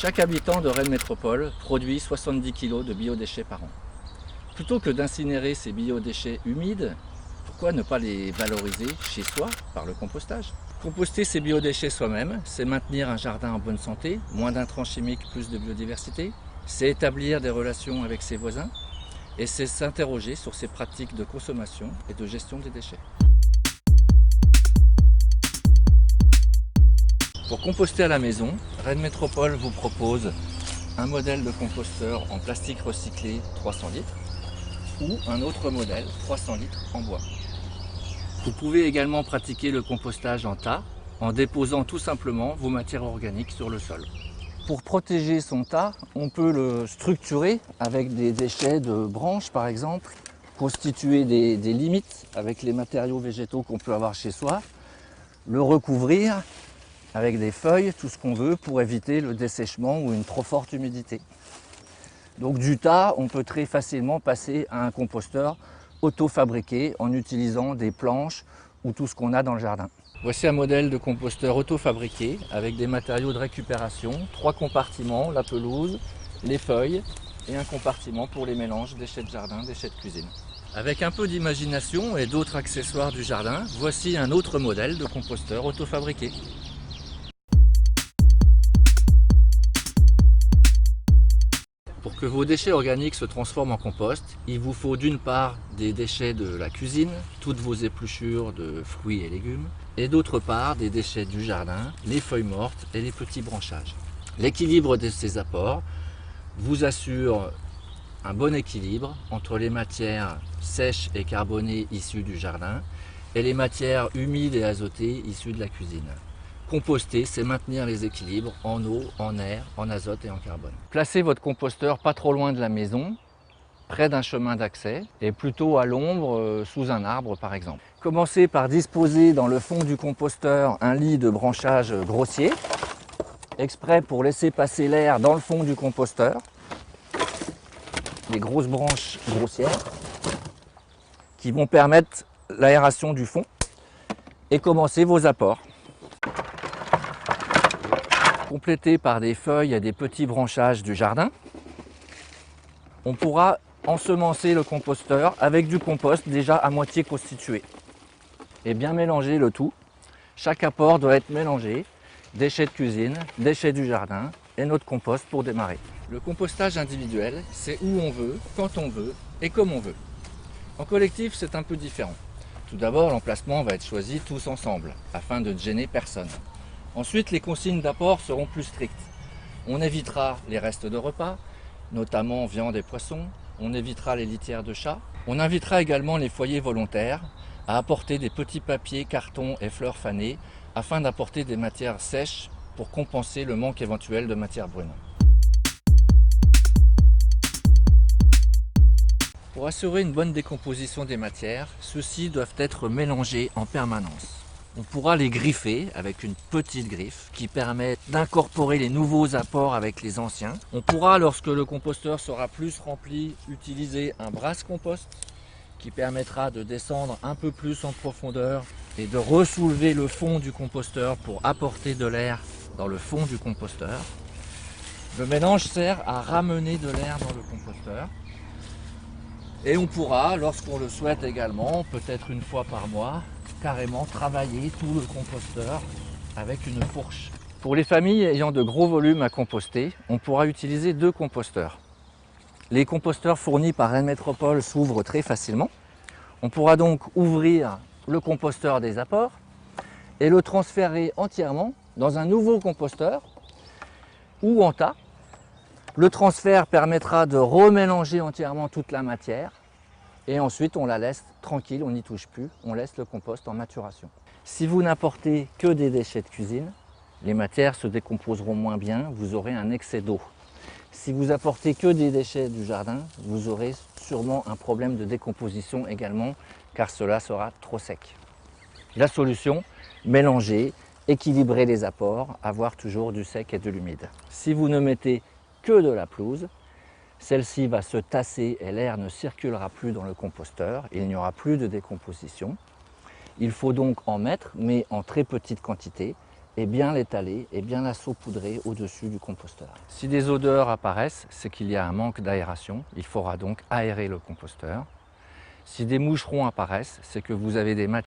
Chaque habitant de Rennes Métropole produit 70 kg de biodéchets par an. Plutôt que d'incinérer ces biodéchets humides, pourquoi ne pas les valoriser chez soi par le compostage? Composter ces biodéchets soi-même, c'est maintenir un jardin en bonne santé, moins d'intrants chimiques, plus de biodiversité, c'est établir des relations avec ses voisins et c'est s'interroger sur ses pratiques de consommation et de gestion des déchets. Pour composter à la maison, Rennes Métropole vous propose un modèle de composteur en plastique recyclé 300 litres ou un autre modèle 300 litres en bois. Vous pouvez également pratiquer le compostage en tas en déposant tout simplement vos matières organiques sur le sol. Pour protéger son tas, on peut le structurer avec des déchets de branches par exemple, constituer des limites avec les matériaux végétaux qu'on peut avoir chez soi, le recouvrir avec des feuilles, tout ce qu'on veut pour éviter le dessèchement ou une trop forte humidité. Donc du tas, on peut très facilement passer à un composteur auto-fabriqué en utilisant des planches ou tout ce qu'on a dans le jardin. Voici un modèle de composteur auto-fabriqué avec des matériaux de récupération, 3 compartiments, la pelouse, les feuilles et un compartiment pour les mélanges déchets de jardin, déchets de cuisine. Avec un peu d'imagination et d'autres accessoires du jardin, voici un autre modèle de composteur auto-fabriqué. Pour que vos déchets organiques se transforment en compost, il vous faut d'une part des déchets de la cuisine, toutes vos épluchures de fruits et légumes, et d'autre part des déchets du jardin, les feuilles mortes et les petits branchages. L'équilibre de ces apports vous assure un bon équilibre entre les matières sèches et carbonées issues du jardin et les matières humides et azotées issues de la cuisine. Composter, c'est maintenir les équilibres en eau, en air, en azote et en carbone. Placez votre composteur pas trop loin de la maison, près d'un chemin d'accès et plutôt à l'ombre, sous un arbre par exemple. Commencez par disposer dans le fond du composteur un lit de branchage grossier, exprès pour laisser passer l'air dans le fond du composteur, les grosses branches grossières qui vont permettre l'aération du fond et commencez vos apports. Complété par des feuilles et des petits branchages du jardin, on pourra ensemencer le composteur avec du compost déjà à moitié constitué et bien mélanger le tout. Chaque apport doit être mélangé, déchets de cuisine, déchets du jardin et notre compost pour démarrer. Le compostage individuel, c'est où on veut, quand on veut et comme on veut. En collectif, c'est un peu différent. Tout d'abord, l'emplacement va être choisi tous ensemble afin de ne gêner personne. Ensuite, les consignes d'apport seront plus strictes. On évitera les restes de repas, notamment viande et poissons. On évitera les litières de chats. On invitera également les foyers volontaires à apporter des petits papiers, cartons et fleurs fanées afin d'apporter des matières sèches pour compenser le manque éventuel de matières brunes. Pour assurer une bonne décomposition des matières, ceux-ci doivent être mélangés en permanence. On pourra les griffer avec une petite griffe qui permet d'incorporer les nouveaux apports avec les anciens. On pourra, lorsque le composteur sera plus rempli, utiliser un brasse-compost qui permettra de descendre un peu plus en profondeur et de ressoulever le fond du composteur pour apporter de l'air dans le fond du composteur. Le mélange sert à ramener de l'air dans le composteur. Et on pourra, lorsqu'on le souhaite également, peut-être une fois par mois, carrément travailler tout le composteur avec une fourche. Pour les familles ayant de gros volumes à composter, on pourra utiliser 2 composteurs. Les composteurs fournis par Rennes Métropole s'ouvrent très facilement. On pourra donc ouvrir le composteur des apports et le transférer entièrement dans un nouveau composteur ou en tas. Le transfert permettra de remélanger entièrement toute la matière et ensuite on la laisse tranquille, on n'y touche plus, on laisse le compost en maturation. Si vous n'apportez que des déchets de cuisine, les matières se décomposeront moins bien, vous aurez un excès d'eau. Si vous apportez que des déchets du jardin, vous aurez sûrement un problème de décomposition également, car cela sera trop sec. La solution, mélanger, équilibrer les apports, avoir toujours du sec et de l'humide. Si vous ne mettez que de la pelouse, celle-ci va se tasser et l'air ne circulera plus dans le composteur, il n'y aura plus de décomposition. Il faut donc en mettre, mais en très petite quantité, et bien l'étaler et bien la saupoudrer au-dessus du composteur. Si des odeurs apparaissent, c'est qu'il y a un manque d'aération. Il faudra donc aérer le composteur. Si des moucherons apparaissent, c'est que vous avez des matières